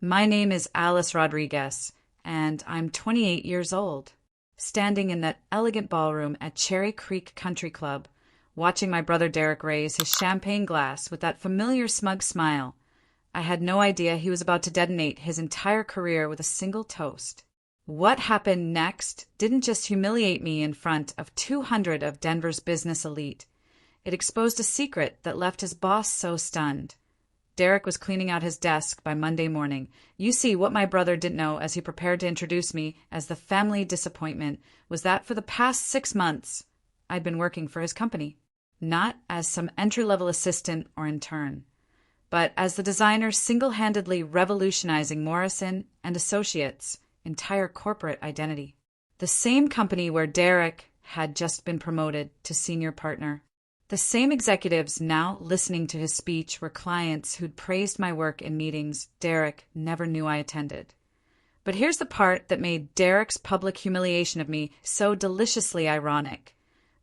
My name is Alice Rodriguez, and I'm 28 years old, standing in that elegant ballroom at Cherry Creek Country Club, watching my brother Derek raise his champagne glass with that familiar smug smile. I had no idea he was about to detonate his entire career with a single toast. What happened next didn't just humiliate me in front of 200 of Denver's business elite. It exposed a secret that left his boss so stunned. Derek was cleaning out his desk by Monday morning. You see, what my brother didn't know as he prepared to introduce me as the family disappointment was that for the past 6 months, I'd been working for his company. Not as some entry-level assistant or intern, but as the designer single-handedly revolutionizing Morrison Associates' entire corporate identity. The same company where Derek had just been promoted to senior partner. The same executives now listening to his speech were clients who'd praised my work in meetings Derek never knew I attended. But here's the part that made Derek's public humiliation of me so deliciously ironic.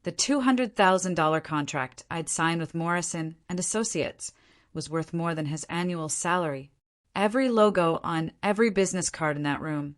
The $200,000 contract I'd signed with Morrison Associates was worth more than his annual salary. Every logo on every business card in that room,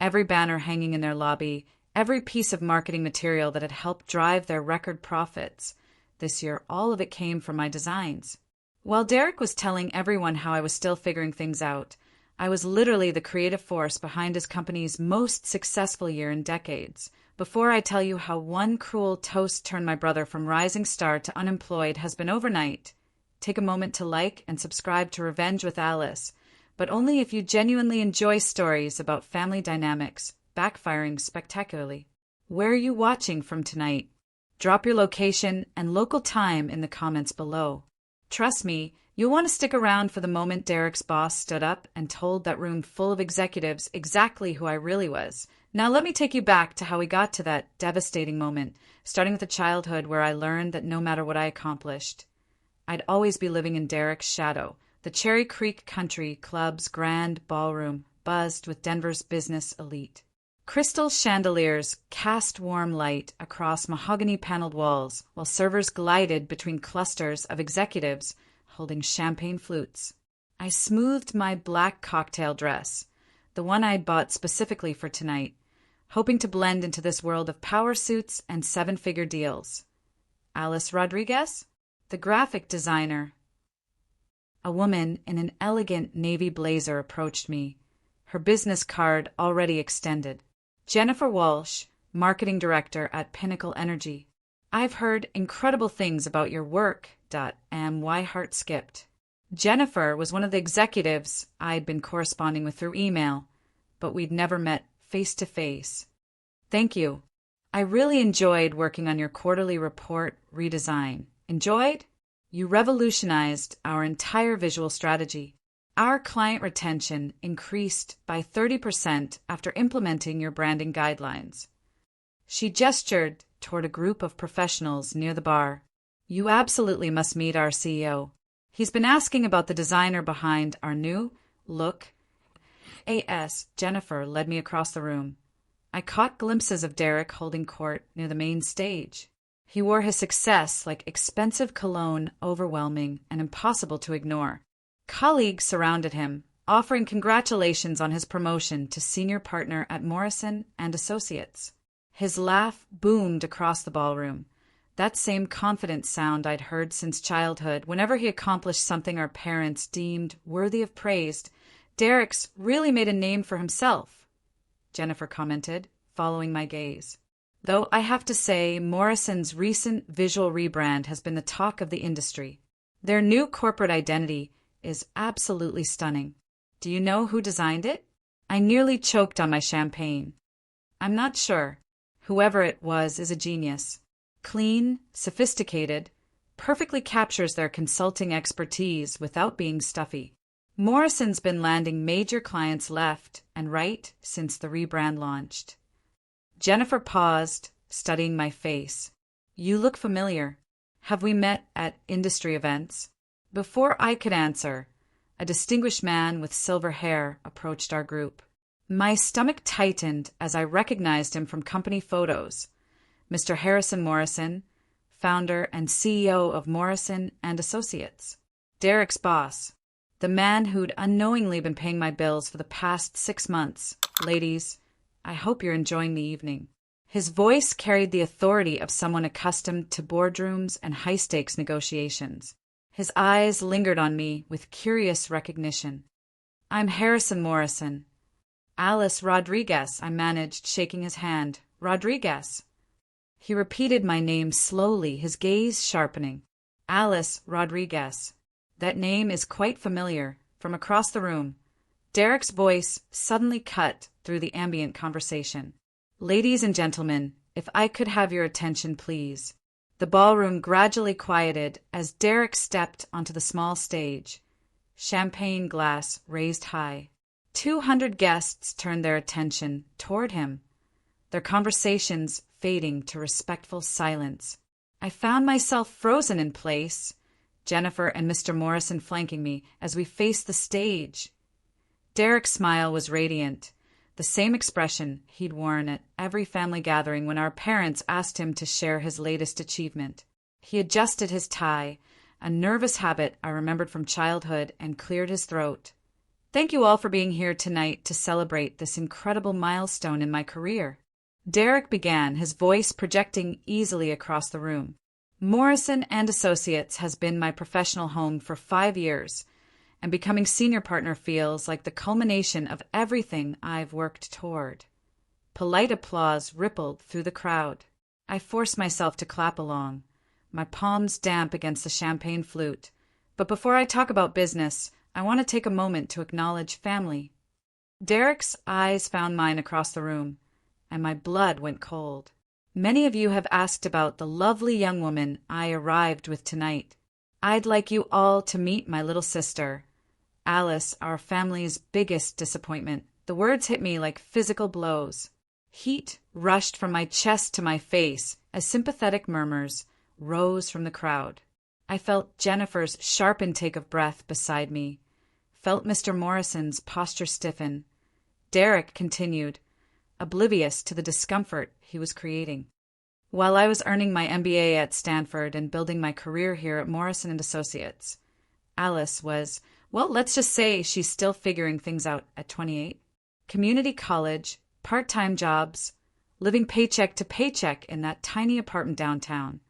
every banner hanging in their lobby, every piece of marketing material that had helped drive their record profits this year, all of it came from my designs. While Derek was telling everyone how I was still figuring things out, I was literally the creative force behind his company's most successful year in decades. Before I tell you how one cruel toast turned my brother from rising star to unemployed has been overnight, take a moment to like and subscribe to Revenge with Alice, but only if you genuinely enjoy stories about family dynamics backfiring spectacularly. Where are you watching from tonight? Drop your location and local time in the comments below. Trust me, you'll want to stick around for the moment Derek's boss stood up and told that room full of executives exactly who I really was. Now let me take you back to how we got to that devastating moment, starting with a childhood where I learned that no matter what I accomplished, I'd always be living in Derek's shadow. The Cherry Creek Country Club's grand ballroom buzzed with Denver's business elite. Crystal chandeliers cast warm light across mahogany-paneled walls, while servers glided between clusters of executives holding champagne flutes. I smoothed my black cocktail dress, the one I'd bought specifically for tonight, hoping to blend into this world of power suits and seven-figure deals. Alice Rodriguez, the graphic designer. A woman in an elegant navy blazer approached me, her business card already extended. Jennifer Walsh, marketing director at Pinnacle Energy. I've heard incredible things about your work. My heart skipped. Jennifer was one of the executives I'd been corresponding with through email, but we'd never met face to face. Thank you. I really enjoyed working on your quarterly report redesign. Enjoyed? You revolutionized our entire visual strategy. Our client retention increased by 30% after implementing your branding guidelines. She gestured toward a group of professionals near the bar. You absolutely must meet our CEO. He's been asking about the designer behind our new look. Jennifer led me across the room. I caught glimpses of Derek holding court near the main stage. He wore his success like expensive cologne, overwhelming and impossible to ignore. Colleagues surrounded him, offering congratulations on his promotion to senior partner at Morrison Associates. His laugh boomed across the ballroom, that same confident sound I'd heard since childhood whenever he accomplished something our parents deemed worthy of praise. Derek's really made a name for himself, Jennifer commented, following my gaze. Though I have to say, Morrison's recent visual rebrand has been the talk of the industry. Their new corporate identity is absolutely stunning. Do you know who designed it? I nearly choked on my champagne. I'm not sure. Whoever it was is a genius. Clean, sophisticated, perfectly captures their consulting expertise without being stuffy. Morrison's been landing major clients left and right since the rebrand launched. Jennifer paused, studying my face. You look familiar. Have we met at industry events? Before I could answer, a distinguished man with silver hair approached our group. My stomach tightened as I recognized him from company photos. Mr. Harrison Morrison, founder and CEO of Morrison Associates. Derek's boss. the man who'd unknowingly been paying my bills for the past 6 months. Ladies, I hope you're enjoying the evening. His voice carried the authority of someone accustomed to boardrooms and high-stakes negotiations. His eyes lingered on me with curious recognition. I'm Harrison Morrison. Alice Rodriguez, I managed, shaking his hand. Rodriguez. He repeated my name slowly, his gaze sharpening. Alice Rodriguez. That name is quite familiar. From across the room, Derek's voice suddenly cut through the ambient conversation. Ladies and gentlemen, if I could have your attention, please. The ballroom gradually quieted as Derek stepped onto the small stage, champagne glass raised high. 200 guests turned their attention toward him, their conversations fading to respectful silence. I found myself frozen in place, Jennifer and Mr. Morrison flanking me as we faced the stage. Derek's smile was radiant, the same expression he'd worn at every family gathering when our parents asked him to share his latest achievement. He adjusted his tie, a nervous habit I remembered from childhood, and cleared his throat. Thank you all for being here tonight to celebrate this incredible milestone in my career. Derek began, his voice projecting easily across the room. Morrison Associates has been my professional home for 5 years, and becoming senior partner feels like the culmination of everything I've worked toward. Polite applause rippled through the crowd. I forced myself to clap along, my palms damp against the champagne flute. But before I talk about business, I want to take a moment to acknowledge family. Derek's eyes found mine across the room, and my blood went cold. Many of you have asked about the lovely young woman I arrived with tonight. I'd like you all to meet my little sister, Alice, our family's biggest disappointment. The words hit me like physical blows. Heat rushed from my chest to my face as sympathetic murmurs rose from the crowd. I felt Jennifer's sharp intake of breath beside me, felt Mr. Morrison's posture stiffen. Derek continued, oblivious to the discomfort he was creating. While I was earning my MBA at Stanford and building my career here at Morrison Associates, Alice was, well, let's just say she's still figuring things out at 28. Community college, part-time jobs, living paycheck to paycheck in that tiny apartment downtown.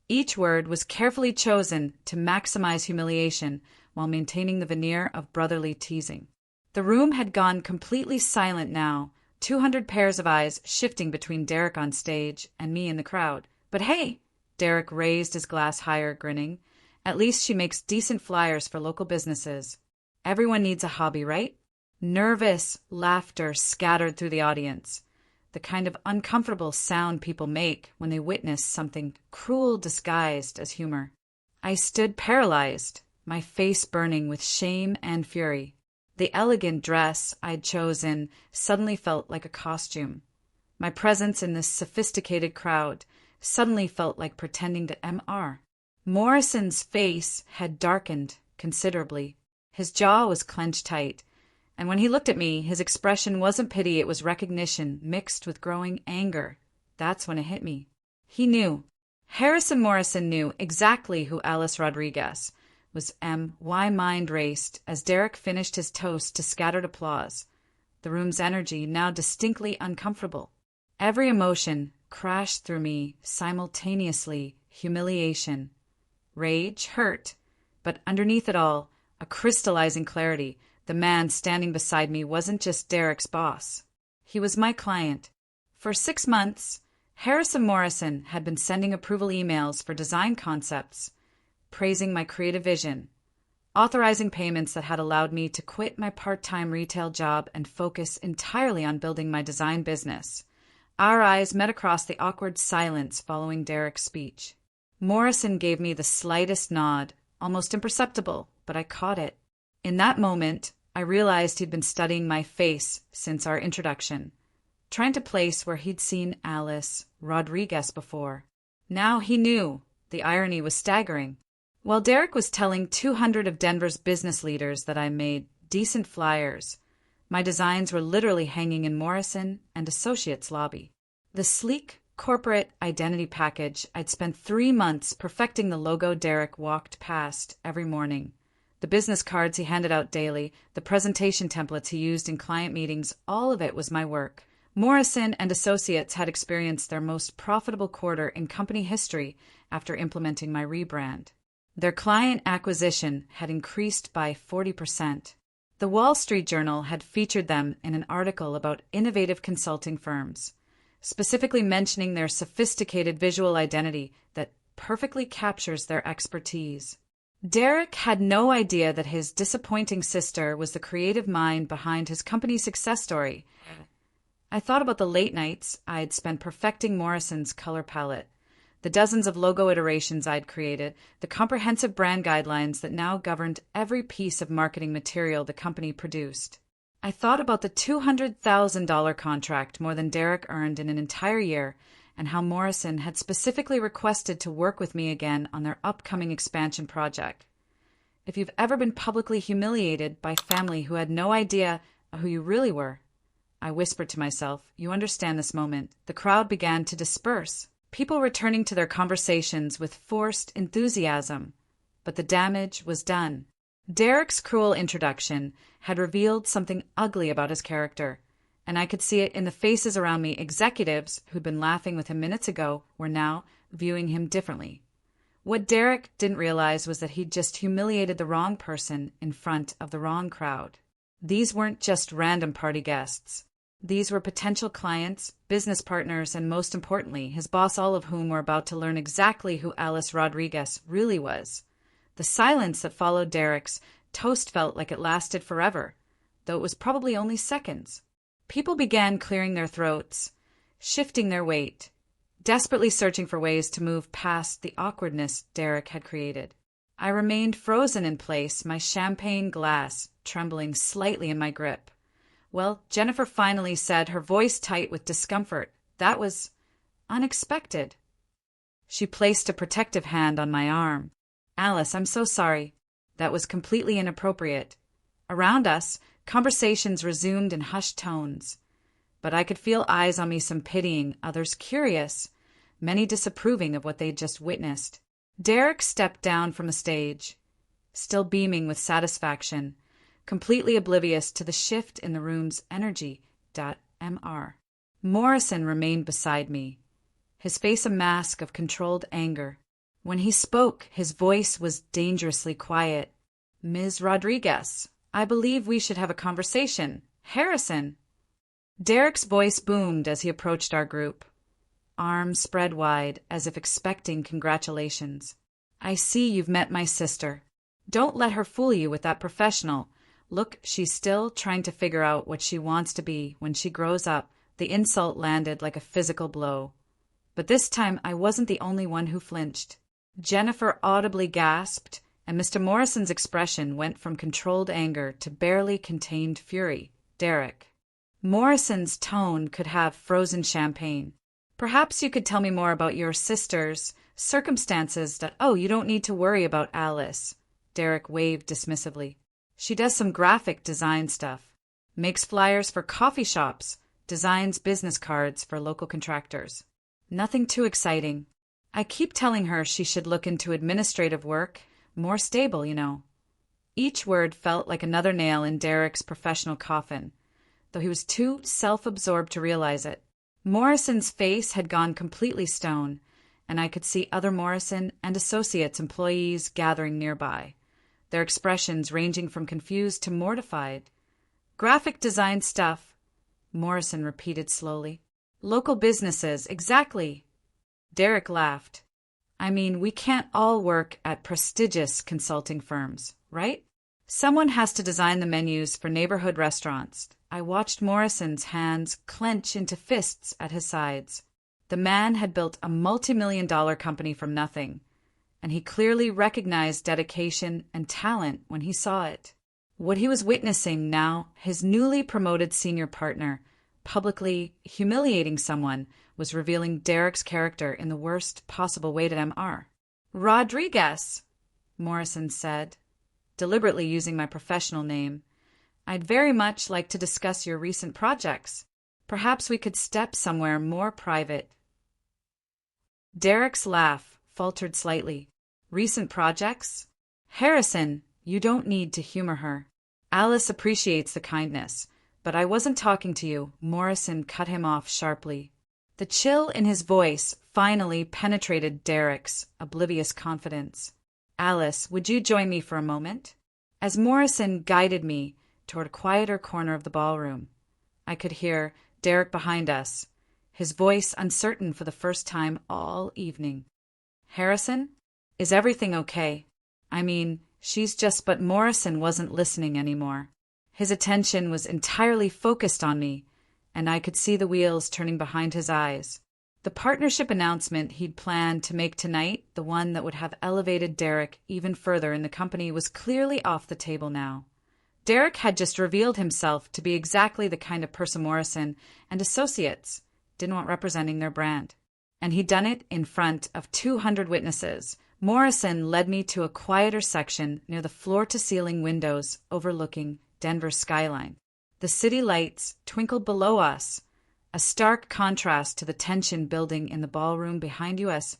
Each word was carefully chosen to maximize humiliation while maintaining the veneer of brotherly teasing. The room had gone completely silent now, 200 pairs of eyes shifting between Derek on stage and me in the crowd. But hey, Derek raised his glass higher, grinning. At least she makes decent flyers for local businesses. Everyone needs a hobby, right? Nervous laughter scattered through the audience, the kind of uncomfortable sound people make when they witness something cruel disguised as humor. I stood paralyzed, my face burning with shame and fury. The elegant dress I'd chosen suddenly felt like a costume. My presence in this sophisticated crowd suddenly felt like pretending to MR. Morrison's face had darkened considerably. His jaw was clenched tight, and when he looked at me, his expression wasn't pity, it was recognition mixed with growing anger. That's when it hit me. He knew. Harrison Morrison knew exactly who Alice Rodriguez was. My mind raced as Derek finished his toast to scattered applause, the room's energy now distinctly uncomfortable. Every emotion crashed through me simultaneously, humiliation, rage, hurt, but underneath it all, a crystallizing clarity. The man standing beside me wasn't just Derek's boss. He was my client. For 6 months, Harrison Morrison had been sending approval emails for design concepts, praising my creative vision, authorizing payments that had allowed me to quit my part-time retail job and focus entirely on building my design business. Our eyes met across the awkward silence following Derek's speech. Morrison gave me the slightest nod, almost imperceptible, but I caught it. In that moment, I realized he'd been studying my face since our introduction, trying to place where he'd seen Alice Rodriguez before. Now he knew. The irony was staggering. While Derek was telling 200 of Denver's business leaders that I made decent flyers, my designs were literally hanging in Morrison and Associates' lobby. The sleek corporate identity package I'd spent 3 months perfecting, the logo Derek walked past every morning, The business cards he handed out daily, the presentation templates he used in client meetings, all of it was my work. Morrison and Associates had experienced their most profitable quarter in company history after implementing my rebrand. Their client acquisition had increased by 40%. The Wall Street Journal had featured them in an article about innovative consulting firms, specifically mentioning their sophisticated visual identity that perfectly captures their expertise. Derek had no idea that his disappointing sister was the creative mind behind his company's success story. I thought about the late nights I'd spent perfecting Morrison's color palette, the dozens of logo iterations I'd created, the comprehensive brand guidelines that now governed every piece of marketing material the company produced. I thought about the $200,000 contract more than Derek earned in an entire year, and how Morrison had specifically requested to work with me again on their upcoming expansion project. If you've ever been publicly humiliated by family who had no idea who you really were, I whispered to myself, you understand this moment. The crowd began to disperse, people returning to their conversations with forced enthusiasm. But the damage was done. Derek's cruel introduction had revealed something ugly about his character, and I could see it in the faces around me. Executives who'd been laughing with him minutes ago were now viewing him differently. What Derek didn't realize was that he'd just humiliated the wrong person in front of the wrong crowd. These weren't just random party guests. These were potential clients, business partners, and most importantly, his boss, all of whom were about to learn exactly who Alice Rodriguez really was. The silence that followed Derek's toast felt like it lasted forever, though it was probably only seconds. People began clearing their throats, shifting their weight, desperately searching for ways to move past the awkwardness Derek had created. I remained frozen in place, my champagne glass trembling slightly in my grip. Well, Jennifer finally said, her voice tight with discomfort. That was unexpected. She placed a protective hand on my arm. Alice, I'm so sorry. That was completely inappropriate. Around us, conversations resumed in hushed tones, but I could feel eyes on me, some pitying, others curious, many disapproving of what they'd just witnessed. Derek stepped down from the stage, still beaming with satisfaction, completely oblivious to the shift in the room's energy. Mr. Morrison remained beside me, his face a mask of controlled anger. When he spoke, his voice was dangerously quiet. Ms. Rodriguez, I believe we should have a conversation. Harrison. Derek's voice boomed as he approached our group, arms spread wide as if expecting congratulations. I see you've met my sister. Don't let her fool you with that professional. Look, she's still trying to figure out what she wants to be when she grows up. The insult landed like a physical blow. But this time I wasn't the only one who flinched. Jennifer audibly gasped, and Mr. Morrison's expression went from controlled anger to barely contained fury. Derek. Morrison's tone could have frozen champagne. Perhaps you could tell me more about your sister's circumstances. Oh, you don't need to worry about Alice. Derek waved dismissively. She does some graphic design stuff, makes flyers for coffee shops, designs business cards for local contractors. Nothing too exciting. I keep telling her she should look into administrative work, more stable, you know. Each word felt like another nail in Derek's professional coffin, though he was too self-absorbed to realize it. Morrison's face had gone completely stone, and I could see other Morrison and Associates employees gathering nearby, their expressions ranging from confused to mortified. Graphic design stuff, Morrison repeated slowly. Local businesses, exactly. Derek laughed. I mean, we can't all work at prestigious consulting firms, right? Someone has to design the menus for neighborhood restaurants. I watched Morrison's hands clench into fists at his sides. The man had built a multi-million-dollar company from nothing, and he clearly recognized dedication and talent when he saw it. What he was witnessing now, his newly promoted senior partner, publicly humiliating someone, was revealing Derek's character in the worst possible way to Mr. Rodriguez, Morrison said, deliberately using my professional name. I'd very much like to discuss your recent projects. Perhaps we could step somewhere more private. Derek's laugh faltered slightly. Recent projects? Harrison, You don't need to humor her. Alice appreciates the kindness, but I wasn't talking to you. Morrison cut him off sharply. The chill in his voice finally penetrated Derek's oblivious confidence. Alice, would you join me for a moment? As Morrison guided me toward a quieter corner of the ballroom, I could hear Derek behind us, his voice uncertain for the first time all evening. Harrison? Is everything okay? I mean, she's just... But Morrison wasn't listening anymore. His attention was entirely focused on me, and I could see the wheels turning behind his eyes. The partnership announcement he'd planned to make tonight, the one that would have elevated Derek even further in the company, was clearly off the table now. Derek had just revealed himself to be exactly the kind of person Morrison and Associates didn't want representing their brand. And he'd done it in front of 200 witnesses. Morrison led me to a quieter section near the floor-to-ceiling windows overlooking Denver's skyline. The city lights twinkled below us, a stark contrast to the tension building in the ballroom behind us.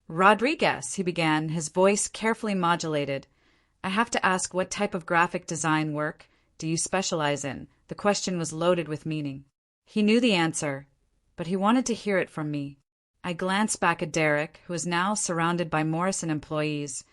Rodriguez, he began, his voice carefully modulated. I have to ask, what type of graphic design work do you specialize in? The question was loaded with meaning. He knew the answer, but he wanted to hear it from me. I glanced back at Derek, who was now surrounded by Morrison employees,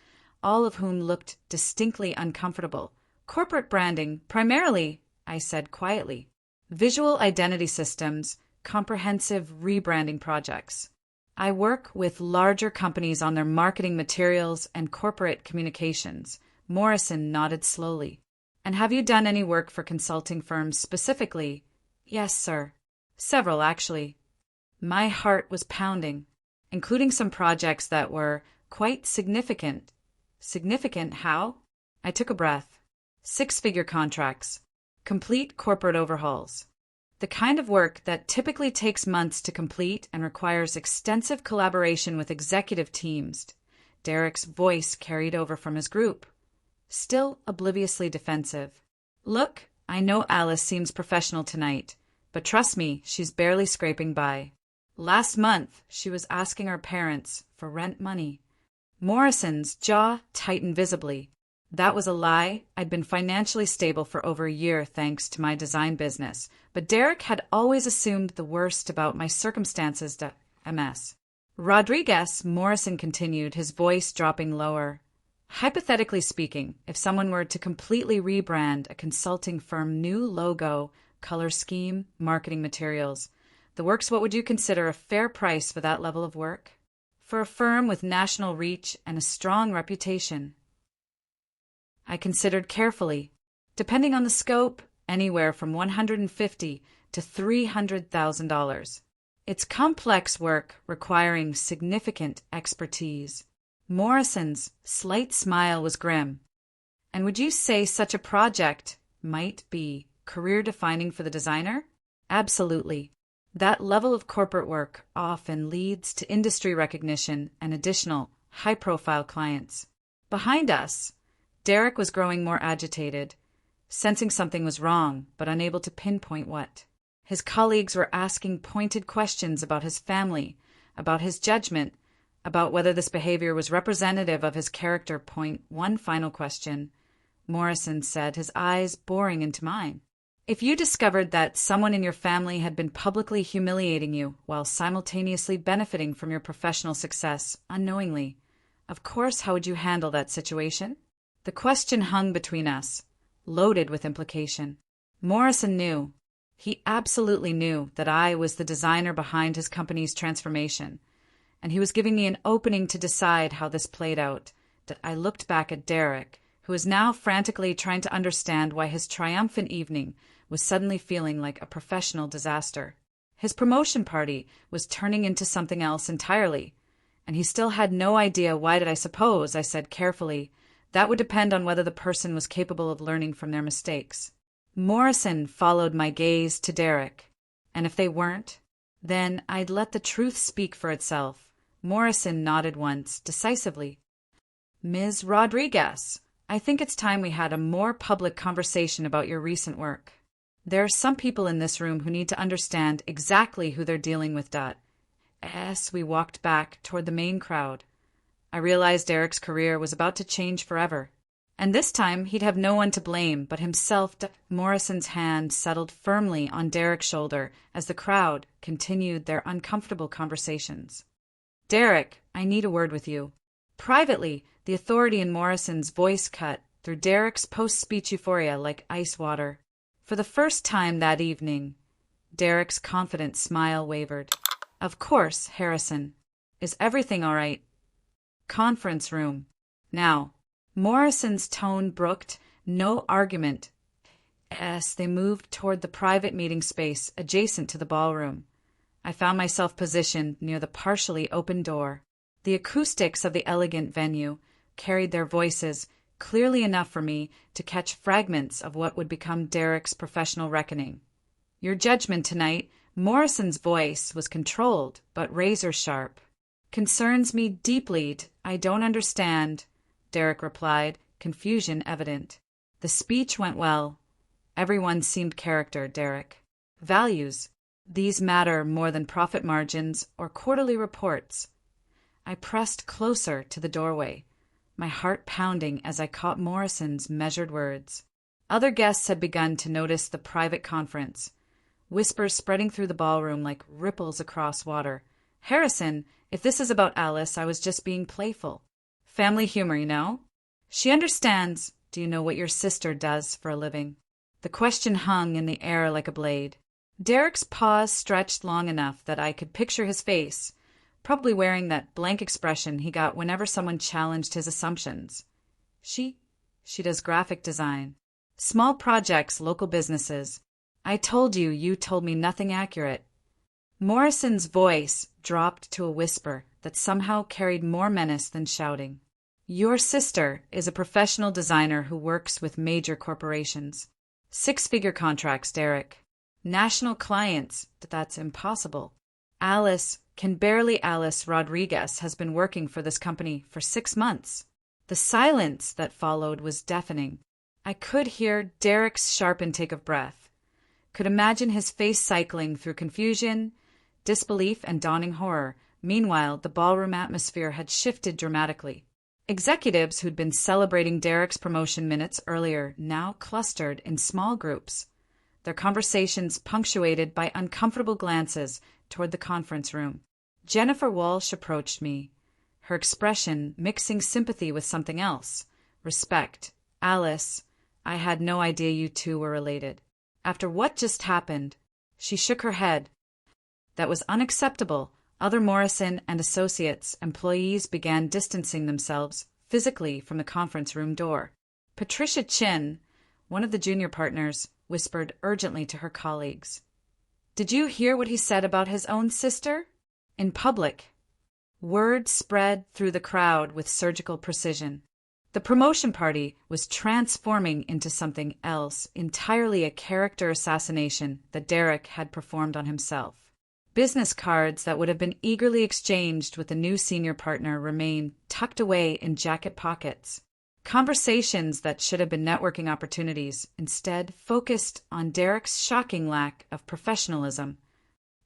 all of whom looked distinctly uncomfortable. Corporate branding, primarily, I said quietly. Visual identity systems, comprehensive rebranding projects. I work with larger companies on their marketing materials and corporate communications. Morrison nodded slowly. And have you done any work for consulting firms specifically? Yes, sir. Several, actually. My heart was pounding, including some projects that were quite significant. Significant how? I took a breath. 6-figure contracts. Complete corporate overhauls. The kind of work that typically takes months to complete and requires extensive collaboration with executive teams. Derek's voice carried over from his group, still obliviously defensive. Look, I know Alice seems professional tonight, but trust me, she's barely scraping by. Last month, she was asking our parents for rent money. Morrison's jaw tightened visibly. That was a lie. I'd been financially stable for over a year thanks to my design business, but Derek had always assumed the worst about my circumstances. MS. Rodriguez, Morrison continued, his voice dropping lower. Hypothetically speaking, if someone were to completely rebrand a consulting firm, new logo, color scheme, marketing materials, the work's what would you consider a fair price for that level of work? For a firm with national reach and a strong reputation. I considered carefully. Depending on the scope, anywhere from $150,000 to $300,000. It's complex work requiring significant expertise. Morrison's slight smile was grim. And would you say such a project might be career-defining for the designer? Absolutely. That level of corporate work often leads to industry recognition and additional high-profile clients. Behind us, Derek was growing more agitated, sensing something was wrong, but unable to pinpoint what. His colleagues were asking pointed questions about his family, about his judgment, about whether this behavior was representative of his character. One final question, Morrison said, his eyes boring into mine. If you discovered that someone in your family had been publicly humiliating you while simultaneously benefiting from your professional success unknowingly, of course, how would you handle that situation? The question hung between us, loaded with implication. Morrison knew. He absolutely knew that I was the designer behind his company's transformation, and he was giving me an opening to decide how this played out. That I looked back at Derek, who was now frantically trying to understand why his triumphant evening was suddenly feeling like a professional disaster. His promotion party was turning into something else entirely, and he still had no idea why. Did I suppose, I said carefully, that would depend on whether the person was capable of learning from their mistakes. Morrison followed my gaze to Derek, and if they weren't, then I'd let the truth speak for itself. Morrison nodded once, decisively. Ms. Rodriguez, I think it's time we had a more public conversation about your recent work. There are some people in this room who need to understand exactly who they're dealing with. As we walked back toward the main crowd, I realized Derek's career was about to change forever. And this time he'd have no one to blame but himself. Morrison's hand settled firmly on Derek's shoulder as the crowd continued their uncomfortable conversations. "Derek, I need a word with you." Privately, the authority in Morrison's voice cut through Derek's post-speech euphoria like ice water. For the first time that evening, Derek's confident smile wavered. "Of course, Harrison. Is everything all right?" "Conference room. Now." Morrison's tone brooked no argument as they moved toward the private meeting space adjacent to the ballroom. I found myself positioned near the partially open door. The acoustics of the elegant venue carried their voices clearly enough for me to catch fragments of what would become Derek's professional reckoning. "Your judgment tonight," Morrison's voice was controlled but razor-sharp, "concerns me deeply. I don't understand," Derek replied, confusion evident. "The speech went well. Everyone seemed character, Derek. Values. These matter more than profit margins or quarterly reports." I pressed closer to the doorway, my heart pounding as I caught Morrison's measured words. Other guests had begun to notice the private conference, whispers spreading through the ballroom like ripples across water. "Harrison, if this is about Alice, I was just being playful. Family humor, you know? She understands. Do you know what your sister does for a living?" The question hung in the air like a blade. Derek's pause stretched long enough that I could picture his face, probably wearing that blank expression he got whenever someone challenged his assumptions. She does graphic design. Small projects, local businesses. I told you, you told me nothing accurate." Morrison's voice dropped to a whisper that somehow carried more menace than shouting. "Your sister is a professional designer who works with major corporations. Six-figure contracts, Derek. National clients, that's impossible. Alice Rodriguez has been working for this company for 6 months. The silence that followed was deafening. I could hear Derek's sharp intake of breath, could imagine his face cycling through confusion, disbelief, and dawning horror. Meanwhile, the ballroom atmosphere had shifted dramatically. Executives who'd been celebrating Derek's promotion minutes earlier now clustered in small groups, their conversations punctuated by uncomfortable glances toward the conference room. Jennifer Walsh approached me, her expression mixing sympathy with something else. "Respect. Alice, I had no idea you two were related. After what just happened." She shook her head. "That was unacceptable." Other Morrison and Associates employees began distancing themselves physically from the conference room door. Patricia Chin, one of the junior partners, whispered urgently to her colleagues. "Did you hear what he said about his own sister? In public." Word spread through the crowd with surgical precision. The promotion party was transforming into something else, entirely a character assassination that Derek had performed on himself. Business cards that would have been eagerly exchanged with the new senior partner remained tucked away in jacket pockets. Conversations that should have been networking opportunities instead focused on Derek's shocking lack of professionalism.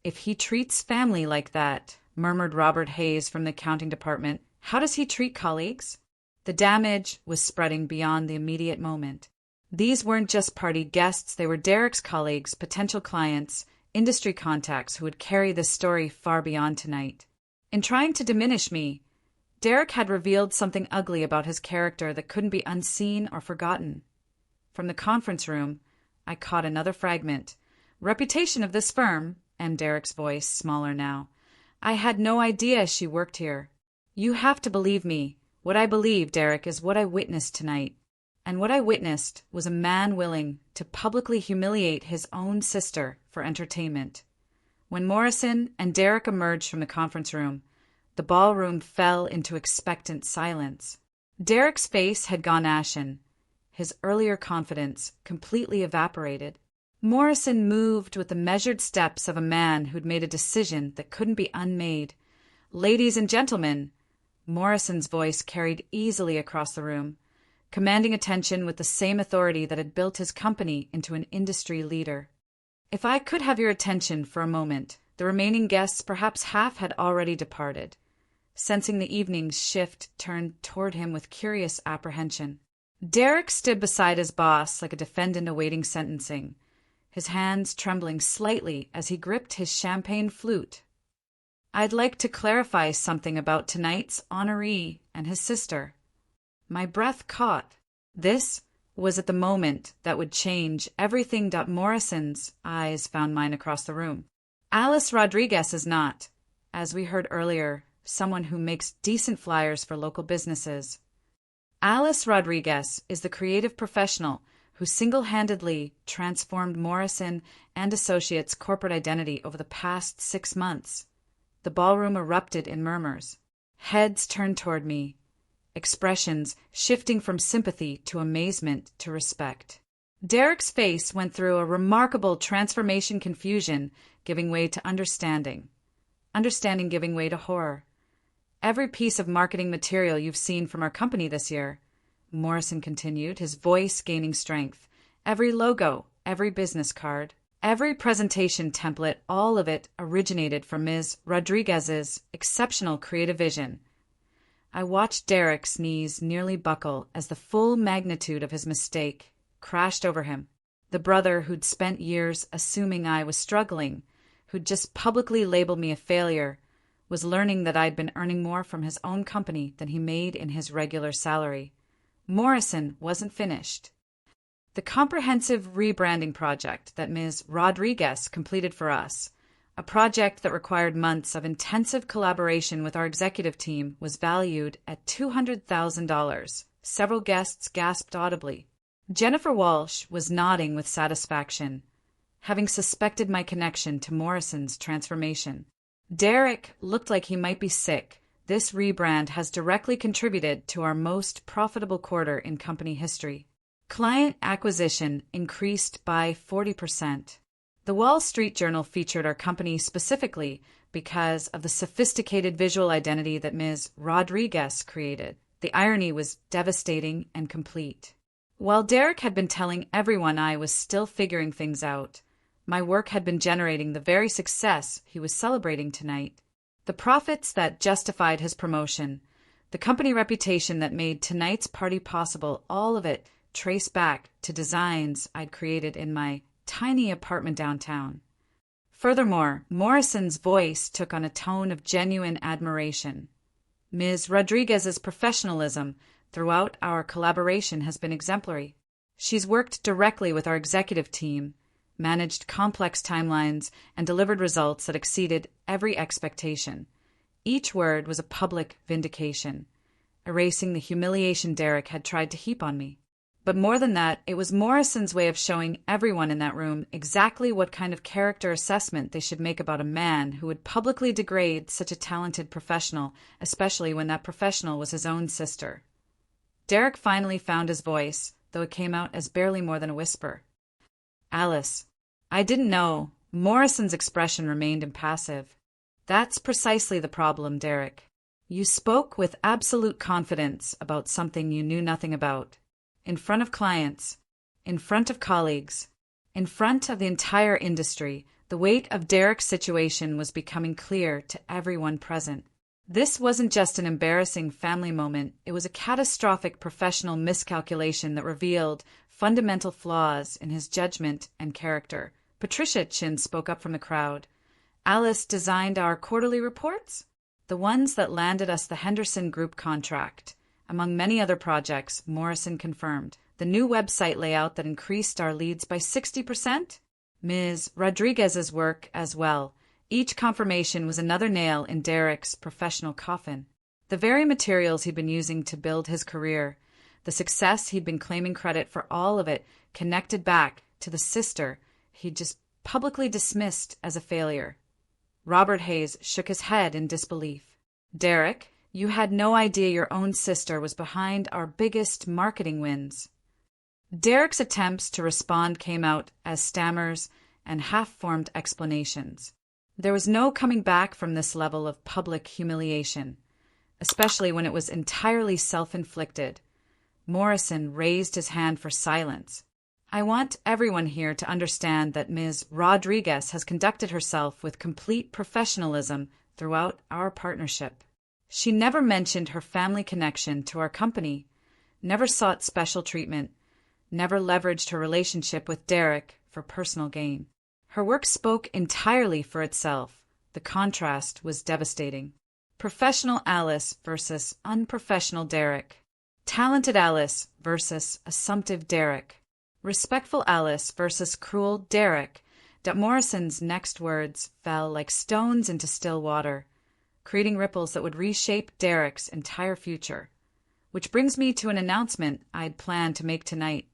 "If he treats family like that," murmured Robert Hayes from the accounting department, "how does he treat colleagues?" The damage was spreading beyond the immediate moment. These weren't just party guests, they were Derek's colleagues, potential clients, industry contacts who would carry this story far beyond tonight. In trying to diminish me, Derek had revealed something ugly about his character that couldn't be unseen or forgotten. From the conference room, I caught another fragment. "Reputation of this firm," and Derek's voice, smaller now. "I had no idea she worked here. You have to believe me. What I believe, Derek, is what I witnessed tonight. And what I witnessed was a man willing to publicly humiliate his own sister for entertainment." When Morrison and Derek emerged from the conference room, the ballroom fell into expectant silence. Derek's face had gone ashen, his earlier confidence completely evaporated. Morrison moved with the measured steps of a man who'd made a decision that couldn't be unmade. "Ladies and gentlemen," Morrison's voice carried easily across the room, commanding attention with the same authority that had built his company into an industry leader. "If I could have your attention for a moment." The remaining guests, perhaps half, had already departed. Sensing the evening's shift, turned toward him with curious apprehension. Derek stood beside his boss like a defendant awaiting sentencing, his hands trembling slightly as he gripped his champagne flute. "I'd like to clarify something about tonight's honoree and his sister." My breath caught. This was at the moment that would change everything. Morrison's eyes found mine across the room. Alice Rodriguez is not, as we heard earlier, someone who makes decent flyers for local businesses. Alice Rodriguez is the creative professional who single-handedly transformed Morrison and Associates' corporate identity over the past 6 months. The ballroom erupted in murmurs. Heads turned toward me, expressions shifting from sympathy to amazement to respect. Derek's face went through a remarkable transformation, confusion giving way to understanding, understanding giving way to horror. "Every piece of marketing material you've seen from our company this year," Morrison continued, his voice gaining strength. "Every logo, every business card, every presentation template, all of it originated from Ms. Rodriguez's exceptional creative vision." I watched Derek's knees nearly buckle as the full magnitude of his mistake crashed over him. The brother who'd spent years assuming I was struggling, who'd just publicly labeled me a failure, was learning that I'd been earning more from his own company than he made in his regular salary. Morrison wasn't finished. The comprehensive rebranding project that Ms. Rodriguez completed for us, a project that required months of intensive collaboration with our executive team, was valued at $200,000. Several guests gasped audibly. Jennifer Walsh was nodding with satisfaction, having suspected my connection to Morrison's transformation. Derek looked like he might be sick. "This rebrand has directly contributed to our most profitable quarter in company history. Client acquisition increased by 40%. The Wall Street Journal featured our company specifically because of the sophisticated visual identity that Ms. Rodriguez created. The irony was devastating and complete." While Derek had been telling everyone I was still figuring things out, my work had been generating the very success he was celebrating tonight. The profits that justified his promotion, the company reputation that made tonight's party possible, all of it traced back to designs I'd created in my tiny apartment downtown. Furthermore, Morrison's voice took on a tone of genuine admiration. "Ms. Rodriguez's professionalism throughout our collaboration has been exemplary. She's worked directly with our executive team, managed complex timelines, and delivered results that exceeded every expectation." Each word was a public vindication, erasing the humiliation Derek had tried to heap on me. But more than that, it was Morrison's way of showing everyone in that room exactly what kind of character assessment they should make about a man who would publicly degrade such a talented professional, especially when that professional was his own sister. Derek finally found his voice, though it came out as barely more than a whisper. "Alice, I didn't know." Morrison's expression remained impassive. "That's precisely the problem, Derek. You spoke with absolute confidence about something you knew nothing about. In front of clients, in front of colleagues, in front of the entire industry, the weight of Derek's situation was becoming clear to everyone present. This wasn't just an embarrassing family moment, it was a catastrophic professional miscalculation that revealed fundamental flaws in his judgment and character. Patricia Chin spoke up from the crowd. "Alice designed our quarterly reports? The ones that landed us the Henderson Group contract. Among many other projects," Morrison confirmed. "The new website layout that increased our leads by 60%? Ms. Rodriguez's work as well." Each confirmation was another nail in Derek's professional coffin. The very materials he'd been using to build his career, the success he'd been claiming credit for, all of it connected back to the sister he'd just publicly dismissed as a failure. Robert Hayes shook his head in disbelief. "Derek, you had no idea your own sister was behind our biggest marketing wins." Derek's attempts to respond came out as stammers and half-formed explanations. There was no coming back from this level of public humiliation, especially when it was entirely self-inflicted. Morrison raised his hand for silence. "I want everyone here to understand that Ms. Rodriguez has conducted herself with complete professionalism throughout our partnership. She never mentioned her family connection to our company. never sought special treatment, never leveraged her relationship with Derek for personal gain. Her work spoke entirely for itself. The contrast was devastating. Professional Alice versus unprofessional Derek. Talented Alice versus assumptive Derek. Respectful Alice versus cruel Derek. Morrison's next words fell like stones into still water, creating ripples that would reshape Derek's entire future. Which brings me to an announcement I'd planned to make tonight.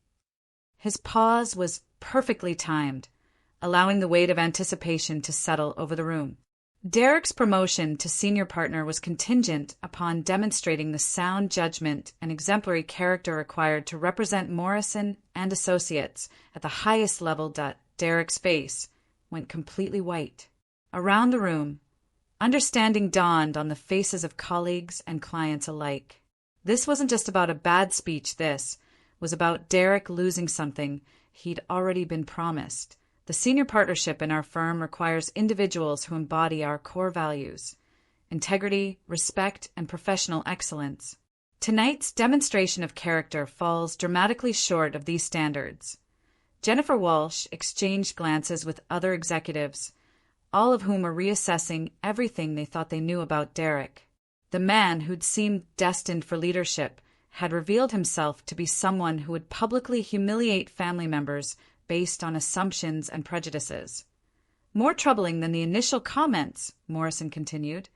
His pause was perfectly timed, allowing the weight of anticipation to settle over the room. Derek's promotion to senior partner was contingent upon demonstrating the sound judgment and exemplary character required to represent Morrison and Associates at the highest level. Derek's face went completely white. Around the room, understanding dawned on the faces of colleagues and clients alike. This wasn't just about a bad speech, this was about Derek losing something he'd already been promised. The senior partnership in our firm requires individuals who embody our core values: integrity, respect, and professional excellence. Tonight's demonstration of character falls dramatically short of these standards. Jennifer Walsh exchanged glances with other executives, all of whom were reassessing everything they thought they knew about Derek. The man who'd seemed destined for leadership had revealed himself to be someone who would publicly humiliate family members based on assumptions and prejudices. More troubling than the initial comments, Morrison continued,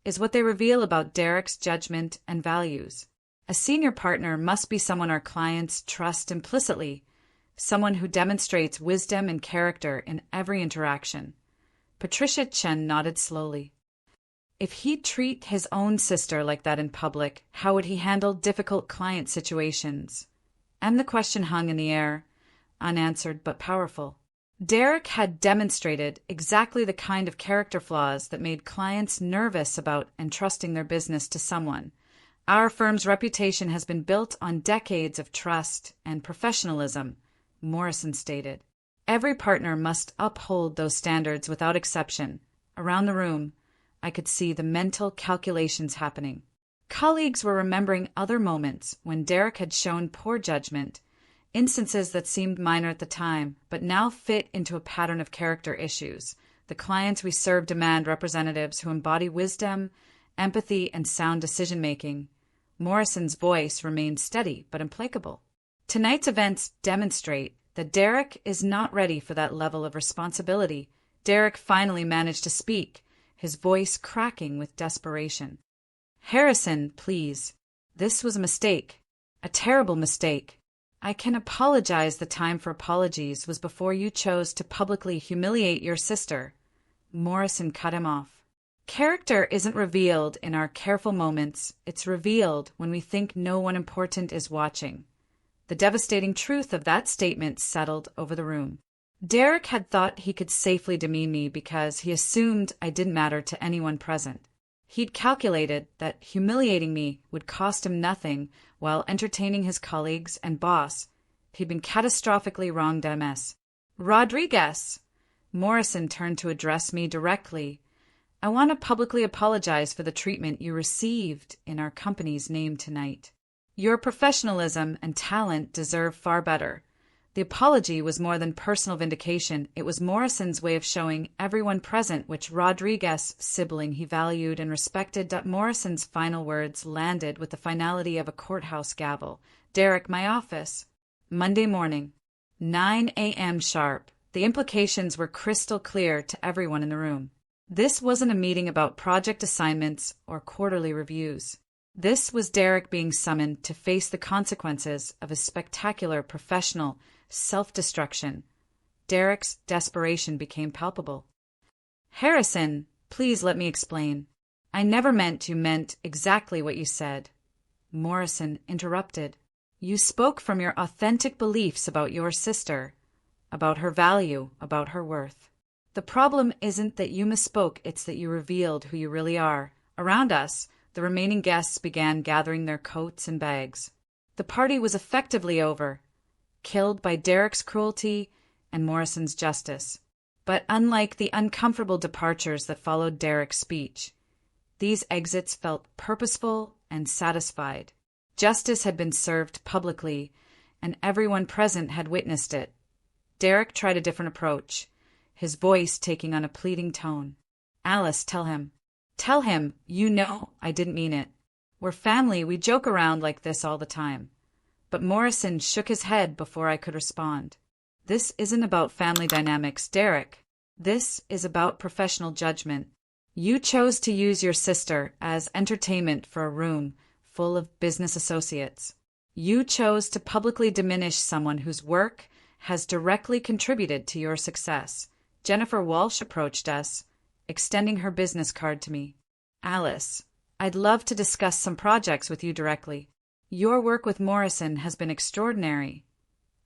is what they reveal about Derek's judgment and values. A senior partner must be someone our clients trust implicitly, someone who demonstrates wisdom and character in every interaction. Patricia Chen nodded slowly. If he'd treat his own sister like that in public, how would he handle difficult client situations? And the question hung in the air, unanswered but powerful. Derek had demonstrated exactly the kind of character flaws that made clients nervous about entrusting their business to someone. Our firm's reputation has been built on decades of trust and professionalism, Morrison stated. Every partner must uphold those standards without exception. Around the room, I could see the mental calculations happening. Colleagues were remembering other moments when Derek had shown poor judgment, instances that seemed minor at the time, but now fit into a pattern of character issues. The clients we serve demand representatives who embody wisdom, empathy, and sound decision-making. Morrison's voice remained steady but implacable. Tonight's events demonstrate that Derek is not ready for that level of responsibility. Derek finally managed to speak, his voice cracking with desperation. Harrison, please. This was a mistake. A terrible mistake. I can apologize. The time for apologies was before you chose to publicly humiliate your sister. Morrison cut him off. Character isn't revealed in our careful moments. It's revealed when we think no one important is watching. The devastating truth of that statement settled over the room. Derek had thought he could safely demean me because he assumed I didn't matter to anyone present. He'd calculated that humiliating me would cost him nothing while entertaining his colleagues and boss. He'd been catastrophically wronged. MS. Rodriguez. Morrison turned to address me directly. I want to publicly apologize for the treatment you received in our company's name tonight. Your professionalism and talent deserve far better. The apology was more than personal vindication. It was Morrison's way of showing everyone present which Rodriguez sibling he valued and respected. Morrison's final words landed with the finality of a courthouse gavel. Derek, my office. Monday morning, 9 a.m. sharp. The implications were crystal clear to everyone in the room. This wasn't a meeting about project assignments or quarterly reviews. This was Derek being summoned to face the consequences of his spectacular professional self-destruction. Derek's desperation became palpable. Harrison, please let me explain. I never meant you meant exactly what you said. Morrison interrupted. You spoke from your authentic beliefs about your sister, about her value, about her worth. The problem isn't that you misspoke, it's that you revealed who you really are. Around us, the remaining guests began gathering their coats and bags. The party was effectively over, killed by Derek's cruelty and Morrison's justice. But unlike the uncomfortable departures that followed Derek's speech, these exits felt purposeful and satisfied. Justice had been served publicly, and everyone present had witnessed it. Derek tried a different approach, his voice taking on a pleading tone. Alice, tell him. Tell him, you know, I didn't mean it. We're family, we joke around like this all the time. But Morrison shook his head before I could respond. This isn't about family dynamics, Derek. This is about professional judgment. You chose to use your sister as entertainment for a room full of business associates. You chose to publicly diminish someone whose work has directly contributed to your success. Jennifer Walsh approached us, extending her business card to me. Alice, I'd love to discuss some projects with you directly. Your work with Morrison has been extraordinary.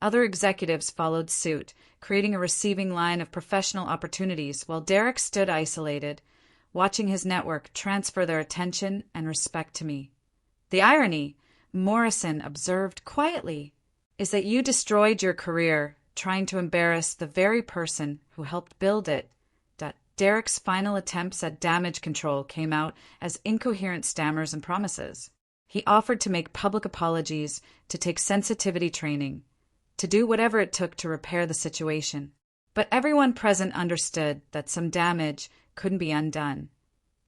Other executives followed suit, creating a receiving line of professional opportunities while Derek stood isolated, watching his network transfer their attention and respect to me. The irony, Morrison observed quietly, is that you destroyed your career trying to embarrass the very person who helped build it. Derek's final attempts at damage control came out as incoherent stammers and promises. He offered to make public apologies, to take sensitivity training, to do whatever it took to repair the situation. But everyone present understood that some damage couldn't be undone.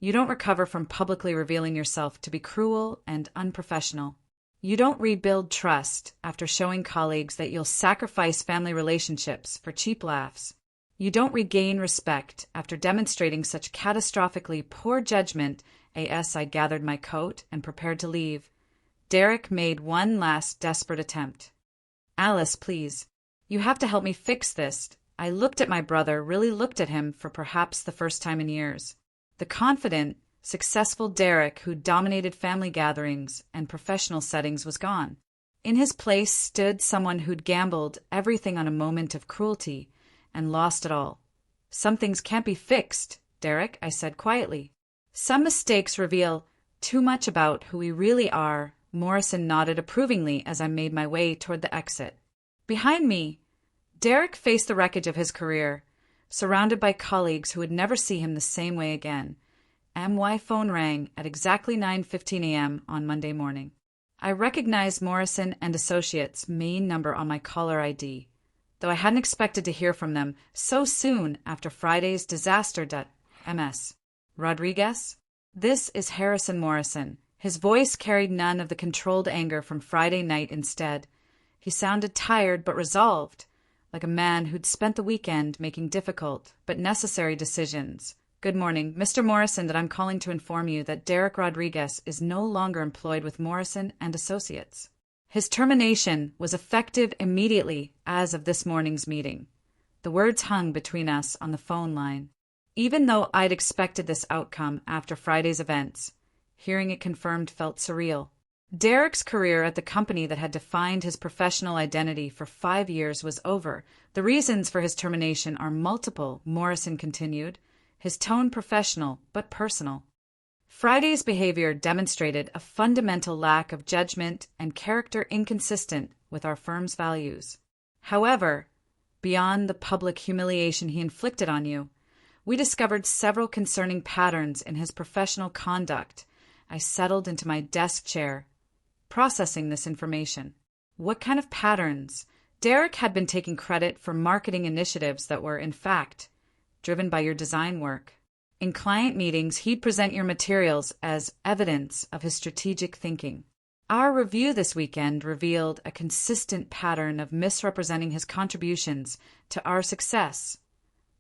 You don't recover from publicly revealing yourself to be cruel and unprofessional. You don't rebuild trust after showing colleagues that you'll sacrifice family relationships for cheap laughs. You don't regain respect after demonstrating such catastrophically poor judgment. I gathered my coat and prepared to leave. Derek made one last desperate attempt. Alice, please. You have to help me fix this. I looked at my brother, really looked at him for perhaps the first time in years. The confident, successful Derek who dominated family gatherings and professional settings was gone. In his place stood someone who'd gambled everything on a moment of cruelty and lost it all. Some things can't be fixed, Derek, I said quietly. Some mistakes reveal too much about who we really are. Morrison nodded approvingly as I made my way toward the exit. Behind me, Derek faced the wreckage of his career, surrounded by colleagues who would never see him the same way again. MY phone rang at exactly 9:15 a.m. on Monday morning. I recognized Morrison Associates' main number on my caller ID, though I hadn't expected to hear from them so soon after Friday's disaster. MS. Rodriguez? This is Harrison Morrison. His voice carried none of the controlled anger from Friday night instead. He sounded tired but resolved, like a man who'd spent the weekend making difficult but necessary decisions. Good morning, Mr. Morrison. I'm calling to inform you that Derek Rodriguez is no longer employed with Morrison Associates. His termination was effective immediately as of this morning's meeting. The words hung between us on the phone line. Even though I'd expected this outcome after Friday's events, hearing it confirmed felt surreal. Derek's career at the company that had defined his professional identity for 5 years was over. The reasons for his termination are multiple, Morrison continued, his tone professional but personal. Friday's behavior demonstrated a fundamental lack of judgment and character inconsistent with our firm's values. However, beyond the public humiliation he inflicted on you, we discovered several concerning patterns in his professional conduct. I settled into my desk chair, processing this information. What kind of patterns? Derek had been taking credit for marketing initiatives that were, in fact, driven by your design work. In client meetings, he'd present your materials as evidence of his strategic thinking. Our review this weekend revealed a consistent pattern of misrepresenting his contributions to our success.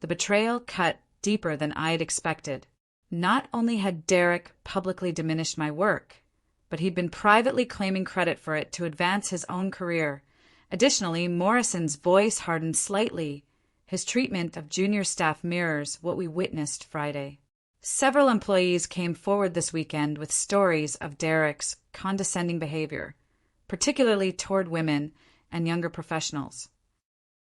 The betrayal cut deeper than I had expected. Not only had Derek publicly diminished my work, but he'd been privately claiming credit for it to advance his own career. Additionally, Morrison's voice hardened slightly. His treatment of junior staff mirrors what we witnessed Friday. Several employees came forward this weekend with stories of Derek's condescending behavior, particularly toward women and younger professionals.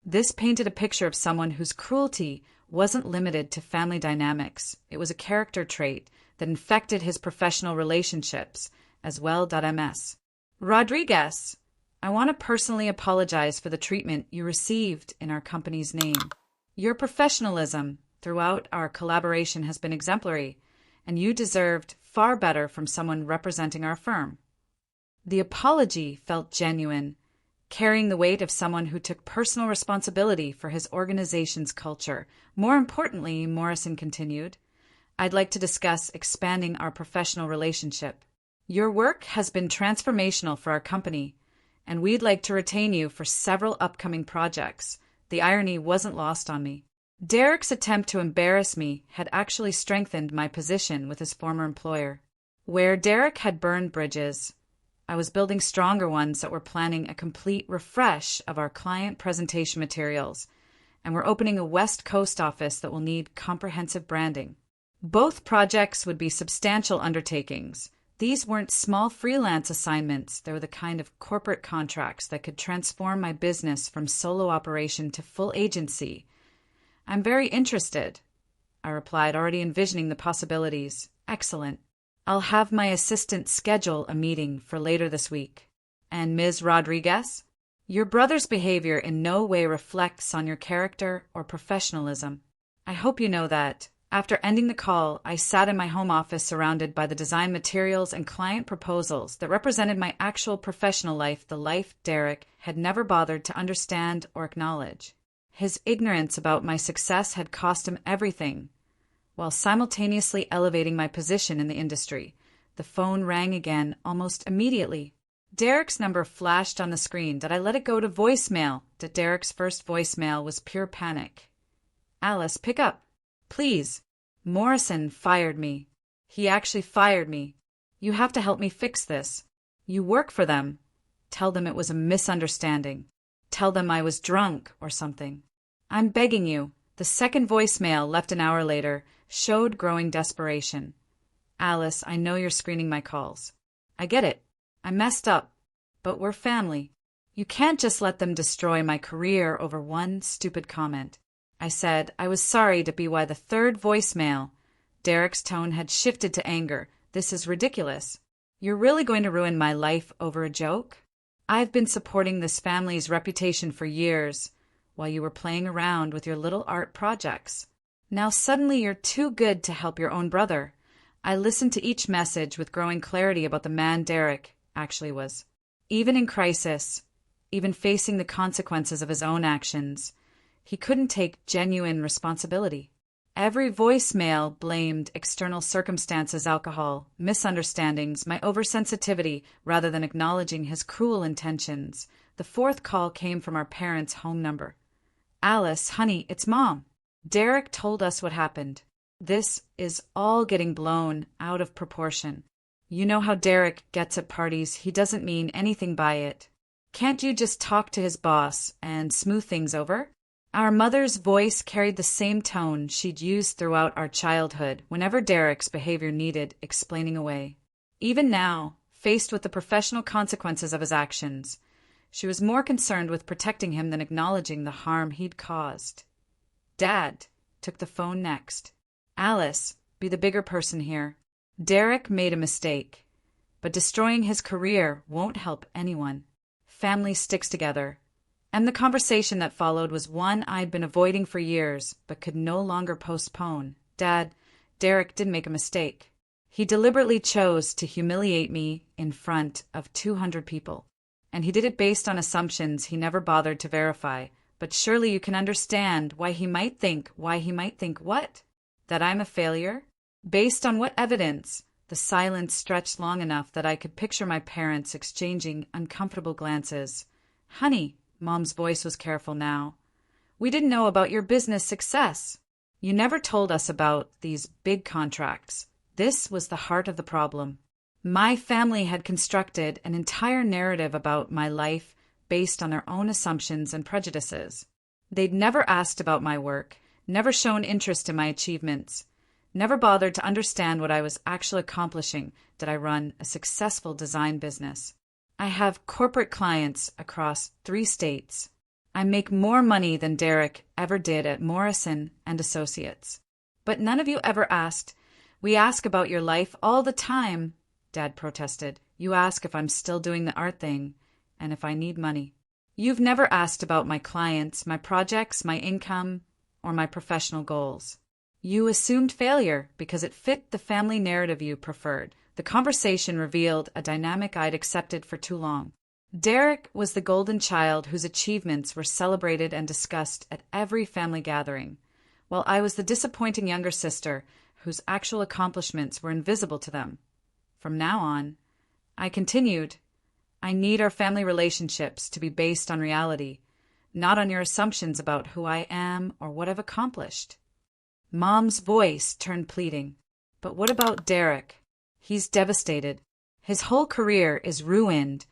This painted a picture of someone whose cruelty wasn't limited to family dynamics. It was a character trait that infected his professional relationships as well. MS. Rodriguez, I want to personally apologize for the treatment you received in our company's name. Your professionalism throughout our collaboration has been exemplary, and you deserved far better from someone representing our firm. The apology felt genuine, carrying the weight of someone who took personal responsibility for his organization's culture. More importantly, Morrison continued, I'd like to discuss expanding our professional relationship. Your work has been transformational for our company, and we'd like to retain you for several upcoming projects. The irony wasn't lost on me. Derek's attempt to embarrass me had actually strengthened my position with his former employer. Where Derek had burned bridges, I was building stronger ones that were planning a complete refresh of our client presentation materials, and we're opening a West Coast office that will need comprehensive branding. Both projects would be substantial undertakings. These weren't small freelance assignments. They were the kind of corporate contracts that could transform my business from solo operation to full agency. I'm very interested, I replied, already envisioning the possibilities. Excellent. I'll have my assistant schedule a meeting for later this week. And Ms. Rodriguez? Your brother's behavior in no way reflects on your character or professionalism. I hope you know that. After ending the call, I sat in my home office surrounded by the design materials and client proposals that represented my actual professional life, the life Derek had never bothered to understand or acknowledge. His ignorance about my success had cost him everything, while simultaneously elevating my position in the industry. The phone rang again almost immediately. Derek's number flashed on the screen. Did I let it go to voicemail? Derek's first voicemail was pure panic. Alice, pick up. Please. Morrison fired me. He actually fired me. You have to help me fix this. You work for them. Tell them it was a misunderstanding. Tell them I was drunk or something. I'm begging you. The second voicemail, left an hour later, showed growing desperation. Alice, I know you're screening my calls. I get it. I messed up. But we're family. You can't just let them destroy my career over one stupid comment. I said I was sorry to be why the third voicemail. Derek's tone had shifted to anger. This is ridiculous. You're really going to ruin my life over a joke? I've been supporting this family's reputation for years, while you were playing around with your little art projects. Now suddenly you're too good to help your own brother. I listened to each message with growing clarity about the man Derek actually was. Even in crisis, even facing the consequences of his own actions, he couldn't take genuine responsibility. Every voicemail blamed external circumstances, alcohol, misunderstandings, my oversensitivity, rather than acknowledging his cruel intentions. The fourth call came from our parents' home number. Alice, honey, it's Mom. Derek told us what happened. This is all getting blown out of proportion. You know how Derek gets at parties. He doesn't mean anything by it. Can't you just talk to his boss and smooth things over? Our mother's voice carried the same tone she'd used throughout our childhood whenever Derek's behavior needed explaining away. Even now, faced with the professional consequences of his actions, she was more concerned with protecting him than acknowledging the harm he'd caused. Dad took the phone next. Alice, be the bigger person here. Derek made a mistake, but destroying his career won't help anyone. Family sticks together. And the conversation that followed was one I'd been avoiding for years, but could no longer postpone. Dad, Derek did make a mistake. He deliberately chose to humiliate me in front of 200 people. And he did it based on assumptions he never bothered to verify. But surely you can understand why he might think what? That I'm a failure? Based on what evidence? The silence stretched long enough that I could picture my parents exchanging uncomfortable glances. Honey, Mom's voice was careful now. We didn't know about your business success. You never told us about these big contracts. This was the heart of the problem. My family had constructed an entire narrative about my life based on their own assumptions and prejudices. They'd never asked about my work, never shown interest in my achievements, never bothered to understand what I was actually accomplishing. Did I run a successful design business? I have corporate clients across 3 states. I make more money than Derek ever did at Morrison Associates. But none of you ever asked. We ask about your life all the time, Dad protested. You ask if I'm still doing the art thing and if I need money. You've never asked about my clients, my projects, my income, or my professional goals. You assumed failure because it fit the family narrative you preferred. The conversation revealed a dynamic I'd accepted for too long. Derek was the golden child whose achievements were celebrated and discussed at every family gathering, while I was the disappointing younger sister whose actual accomplishments were invisible to them. From now on, I continued, I need our family relationships to be based on reality, not on your assumptions about who I am or what I've accomplished. Mom's voice turned pleading. But what about Derek? He's devastated. His whole career is ruined.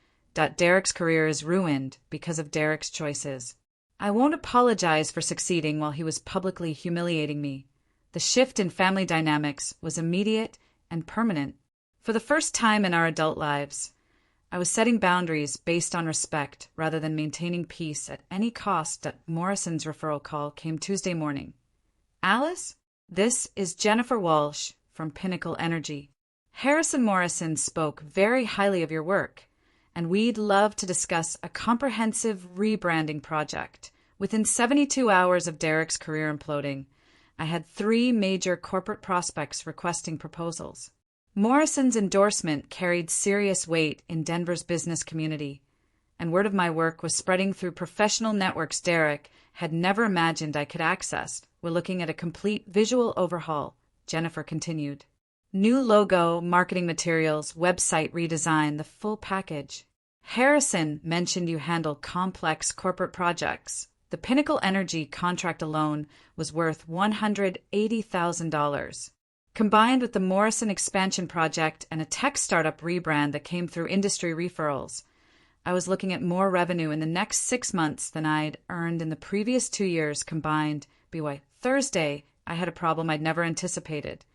Derek's career is ruined because of Derek's choices. I won't apologize for succeeding while he was publicly humiliating me. The shift in family dynamics was immediate and permanent. For the first time in our adult lives, I was setting boundaries based on respect rather than maintaining peace at any cost. Morrison's referral call came Tuesday morning. Alice, this is Jennifer Walsh from Pinnacle Energy. Harrison Morrison spoke very highly of your work, and we'd love to discuss a comprehensive rebranding project. Within 72 hours of Derek's career imploding, I had 3 major corporate prospects requesting proposals. Morrison's endorsement carried serious weight in Denver's business community, and word of my work was spreading through professional networks Derek had never imagined I could access. We're looking at a complete visual overhaul, Jennifer continued. New logo, marketing materials, website redesign, the full package. Harrison mentioned you handle complex corporate projects. The Pinnacle Energy contract alone was worth $180,000. Combined with the Morrison expansion project and a tech startup rebrand that came through industry referrals, I was looking at more revenue in the next 6 months than I'd earned in the previous 2 years combined. By Thursday, I had a problem I'd never anticipated.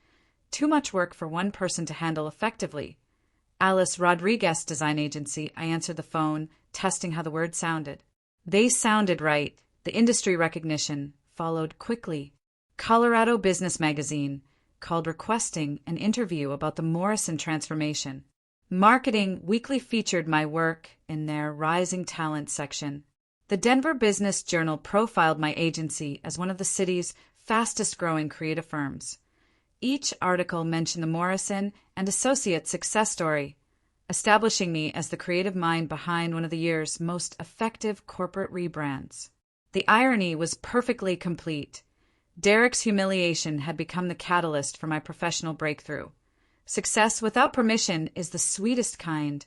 Too much work for one person to handle effectively. Alice Rodriguez Design Agency, I answered the phone, testing how the words sounded. They sounded right. The industry recognition followed quickly. Colorado Business Magazine called requesting an interview about the Morrison transformation. Marketing Weekly featured my work in their Rising Talent section. The Denver Business Journal profiled my agency as one of the city's fastest-growing creative firms. Each article mentioned the Morrison and Associates success story, establishing me as the creative mind behind one of the year's most effective corporate rebrands. The irony was perfectly complete. Derek's humiliation had become the catalyst for my professional breakthrough. Success without permission is the sweetest kind.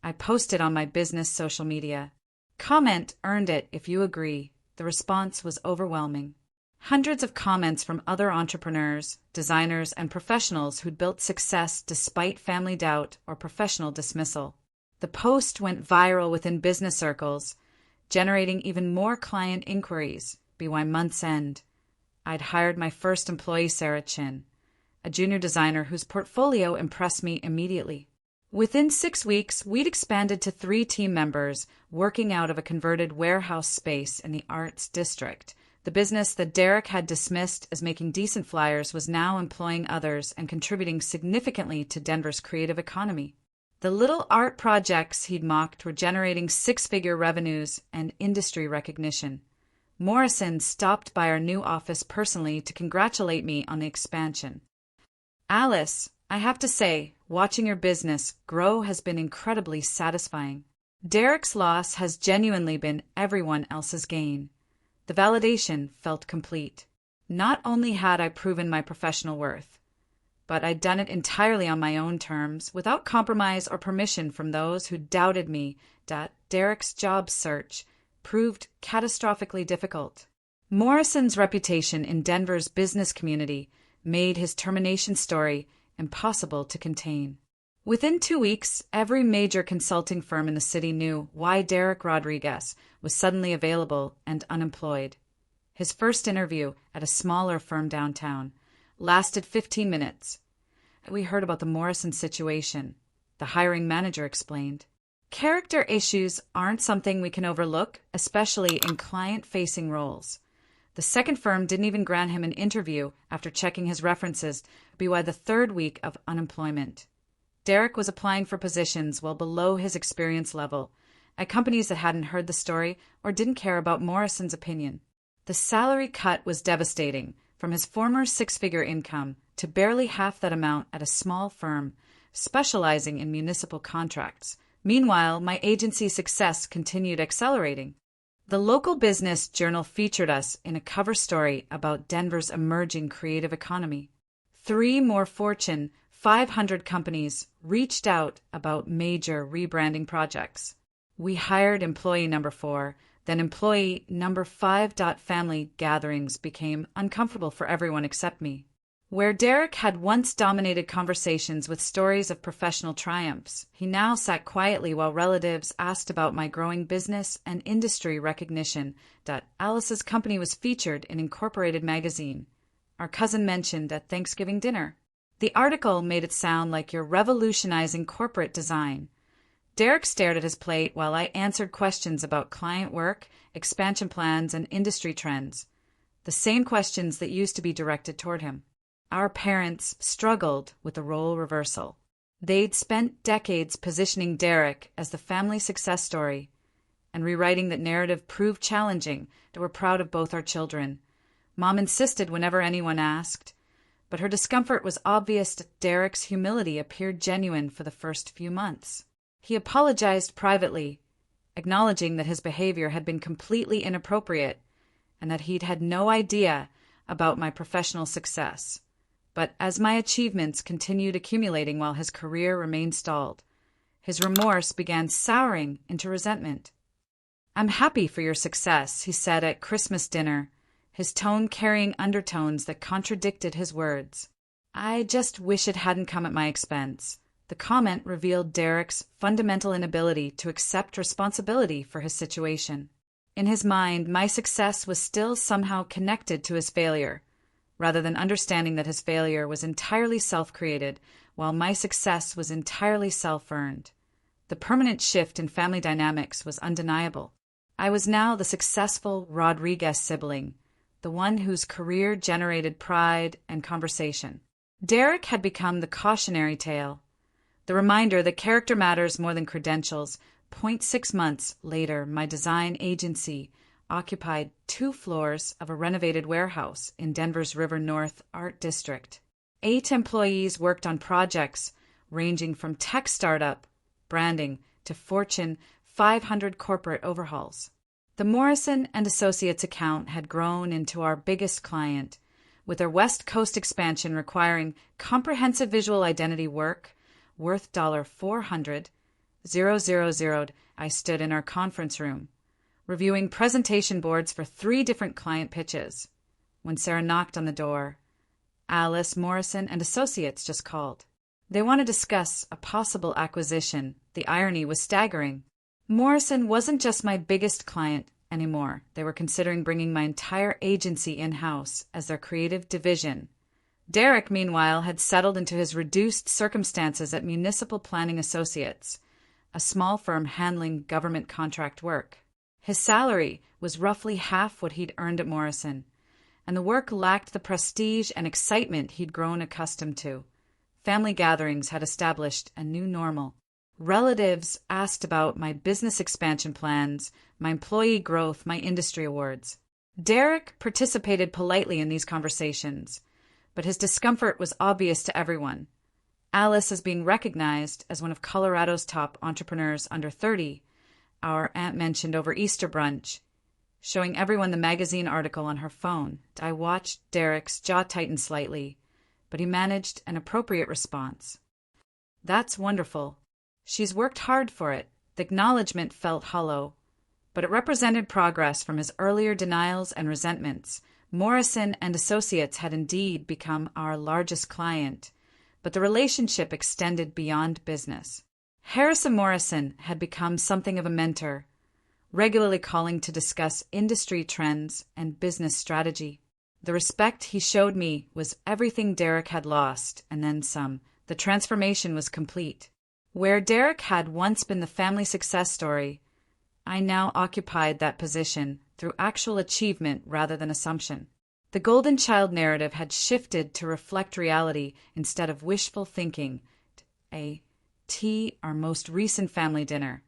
I posted on my business social media. Comment earned it if you agree. The response was overwhelming. Hundreds of comments from other entrepreneurs, designers, and professionals who'd built success despite family doubt or professional dismissal. The post went viral within business circles, generating even more client inquiries. By month's end, I'd hired my first employee, Sarah Chin, a junior designer whose portfolio impressed me immediately. Within 6 weeks, we'd expanded to 3 team members working out of a converted warehouse space in the Arts District. The business that Derek had dismissed as making decent flyers was now employing others and contributing significantly to Denver's creative economy. The little art projects he'd mocked were generating 6-figure revenues and industry recognition. Morrison stopped by our new office personally to congratulate me on the expansion. Alice, I have to say, watching your business grow has been incredibly satisfying. Derek's loss has genuinely been everyone else's gain. The validation felt complete. Not only had I proven my professional worth, but I'd done it entirely on my own terms, without compromise or permission from those who doubted me. Derek's job search proved catastrophically difficult. Morrison's reputation in Denver's business community made his termination story impossible to contain. Within 2 weeks, every major consulting firm in the city knew why Derek Rodriguez was suddenly available and unemployed. His first interview at a smaller firm downtown lasted 15 minutes. We heard about the Morrison situation, the hiring manager explained. Character issues aren't something we can overlook, especially in client-facing roles. The second firm didn't even grant him an interview after checking his references by the 3rd week of unemployment. Derek was applying for positions well below his experience level at companies that hadn't heard the story or didn't care about Morrison's opinion. The salary cut was devastating, from his former 6-figure income to barely half that amount at a small firm specializing in municipal contracts. Meanwhile, my agency's success continued accelerating. The local business journal featured us in a cover story about Denver's emerging creative economy. 3 more Fortune 500 companies reached out about major rebranding projects. We hired employee number 4, then employee number 5. Family gatherings became uncomfortable for everyone except me. Where Derek had once dominated conversations with stories of professional triumphs, he now sat quietly while relatives asked about my growing business and industry recognition. Alice's company was featured in Incorporated magazine. Our cousin mentioned at Thanksgiving dinner. The article made it sound like you're revolutionizing corporate design. Derek stared at his plate while I answered questions about client work, expansion plans, and industry trends. The same questions that used to be directed toward him. Our parents struggled with the role reversal. They'd spent decades positioning Derek as the family success story, and rewriting that narrative proved challenging. They were proud of both our children. Mom insisted whenever anyone asked, but her discomfort was obvious. Derek's humility appeared genuine for the first few months. He apologized privately, acknowledging that his behavior had been completely inappropriate and that he'd had no idea about my professional success. But as my achievements continued accumulating while his career remained stalled, his remorse began souring into resentment. "I'm happy for your success," he said at Christmas dinner, his tone carrying undertones that contradicted his words. "I just wish it hadn't come at my expense." The comment revealed Derek's fundamental inability to accept responsibility for his situation. In his mind, my success was still somehow connected to his failure, rather than understanding that his failure was entirely self-created, while my success was entirely self-earned. The permanent shift in family dynamics was undeniable. I was now the successful Rodriguez sibling, the one whose career generated pride and conversation. Derek had become the cautionary tale, the reminder that character matters more than credentials. 6 months later, my design agency occupied 2 floors of a renovated warehouse in Denver's River North Art District. 8 employees worked on projects ranging from tech startup, branding, to Fortune 500 corporate overhauls. The Morrison Associates account had grown into our biggest client, with their West Coast expansion requiring comprehensive visual identity work worth $400,000. I stood in our conference room, reviewing presentation boards for 3 different client pitches, when Sarah knocked on the door. Alice, Morrison Associates just called. They want to discuss a possible acquisition. The irony was staggering. Morrison wasn't just my biggest client anymore. They were considering bringing my entire agency in-house as their creative division. Derek, meanwhile, had settled into his reduced circumstances at Municipal Planning Associates, a small firm handling government contract work. His salary was roughly half what he'd earned at Morrison, and the work lacked the prestige and excitement he'd grown accustomed to. Family gatherings had established a new normal. Relatives asked about my business expansion plans, my employee growth, my industry awards. Derek participated politely in these conversations, but his discomfort was obvious to everyone. Alice is being recognized as one of Colorado's top entrepreneurs under 30, our aunt mentioned over Easter brunch, showing everyone the magazine article on her phone. I watched Derek's jaw tighten slightly, but he managed an appropriate response. "That's wonderful. She's worked hard for it." The acknowledgement felt hollow, but it represented progress from his earlier denials and resentments. Morrison Associates had indeed become our largest client, but the relationship extended beyond business. Harrison Morrison had become something of a mentor, regularly calling to discuss industry trends and business strategy. The respect he showed me was everything Derek had lost, and then some. The transformation was complete. Where Derek had once been the family success story, I now occupied that position through actual achievement rather than assumption. The golden child narrative had shifted to reflect reality instead of wishful thinking. Our most recent family dinner.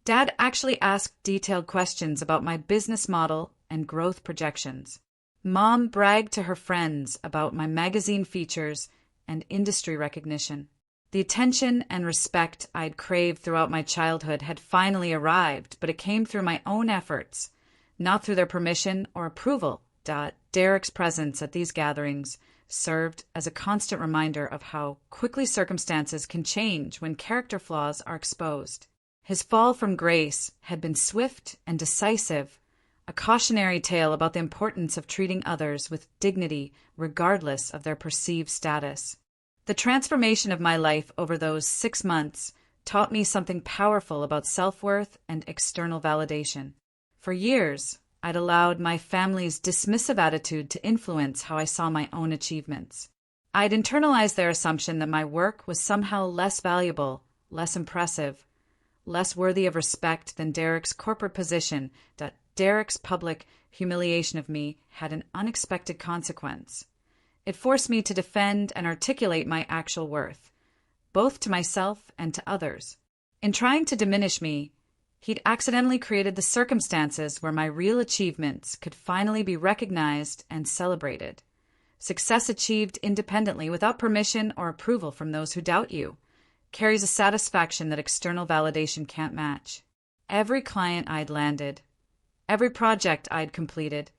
Dad actually asked detailed questions about my business model and growth projections. Mom bragged to her friends about my magazine features and industry recognition. The attention and respect I'd craved throughout my childhood had finally arrived, but it came through my own efforts, not through their permission or approval. Derek's presence at these gatherings served as a constant reminder of how quickly circumstances can change when character flaws are exposed. His fall from grace had been swift and decisive, a cautionary tale about the importance of treating others with dignity regardless of their perceived status. The transformation of my life over those 6 months taught me something powerful about self-worth and external validation. For years, I'd allowed my family's dismissive attitude to influence how I saw my own achievements. I'd internalized their assumption that my work was somehow less valuable, less impressive, less worthy of respect than Derek's corporate position. That Derek's public humiliation of me had an unexpected consequence. It forced me to defend and articulate my actual worth, both to myself and to others. In trying to diminish me, he'd accidentally created the circumstances where my real achievements could finally be recognized and celebrated. Success achieved independently, without permission or approval from those who doubt you, carries a satisfaction that external validation can't match. Every client I'd landed, every project I'd completed,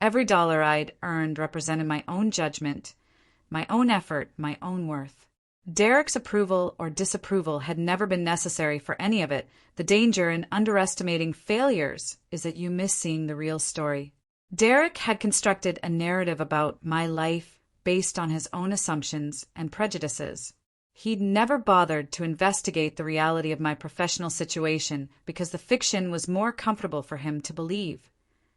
every dollar I'd earned represented my own judgment, my own effort, my own worth. Derek's approval or disapproval had never been necessary for any of it. The danger in underestimating failures is that you miss seeing the real story. Derek had constructed a narrative about my life based on his own assumptions and prejudices. He'd never bothered to investigate the reality of my professional situation because the fiction was more comfortable for him to believe.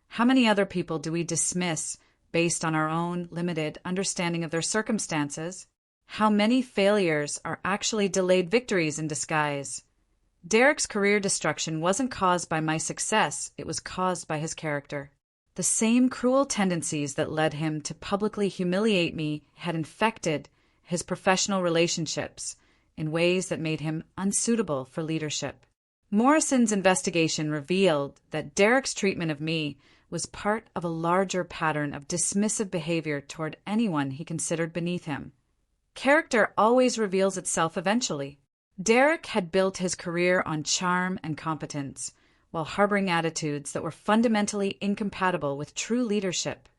How many other people do we dismiss based on our own limited understanding of their circumstances? How many failures are actually delayed victories in disguise? Derek's career destruction wasn't caused by my success, it was caused by his character. The same cruel tendencies that led him to publicly humiliate me had infected his professional relationships in ways that made him unsuitable for leadership. Morrison's investigation revealed that Derek's treatment of me was part of a larger pattern of dismissive behavior toward anyone he considered beneath him. Character always reveals itself eventually. Derek had built his career on charm and competence, while harboring attitudes that were fundamentally incompatible with true leadership.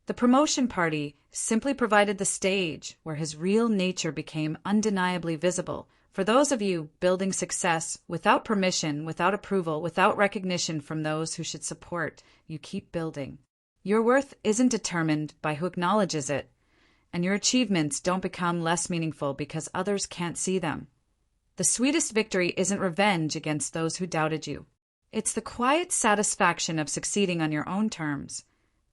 The promotion party simply provided the stage where his real nature became undeniably visible. For those of you building success without permission, without approval, without recognition from those who should support, you keep building. Your worth isn't determined by who acknowledges it, and your achievements don't become less meaningful because others can't see them. The sweetest victory isn't revenge against those who doubted you. It's the quiet satisfaction of succeeding on your own terms,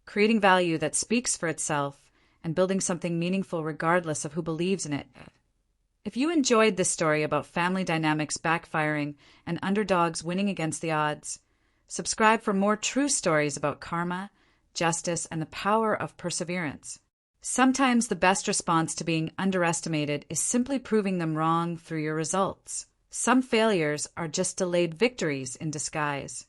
creating value that speaks for itself, and building something meaningful regardless of who believes in it. If you enjoyed this story about family dynamics backfiring and underdogs winning against the odds, subscribe for more true stories about karma, justice, and the power of perseverance. Sometimes the best response to being underestimated is simply proving them wrong through your results. Some failures are just delayed victories in disguise.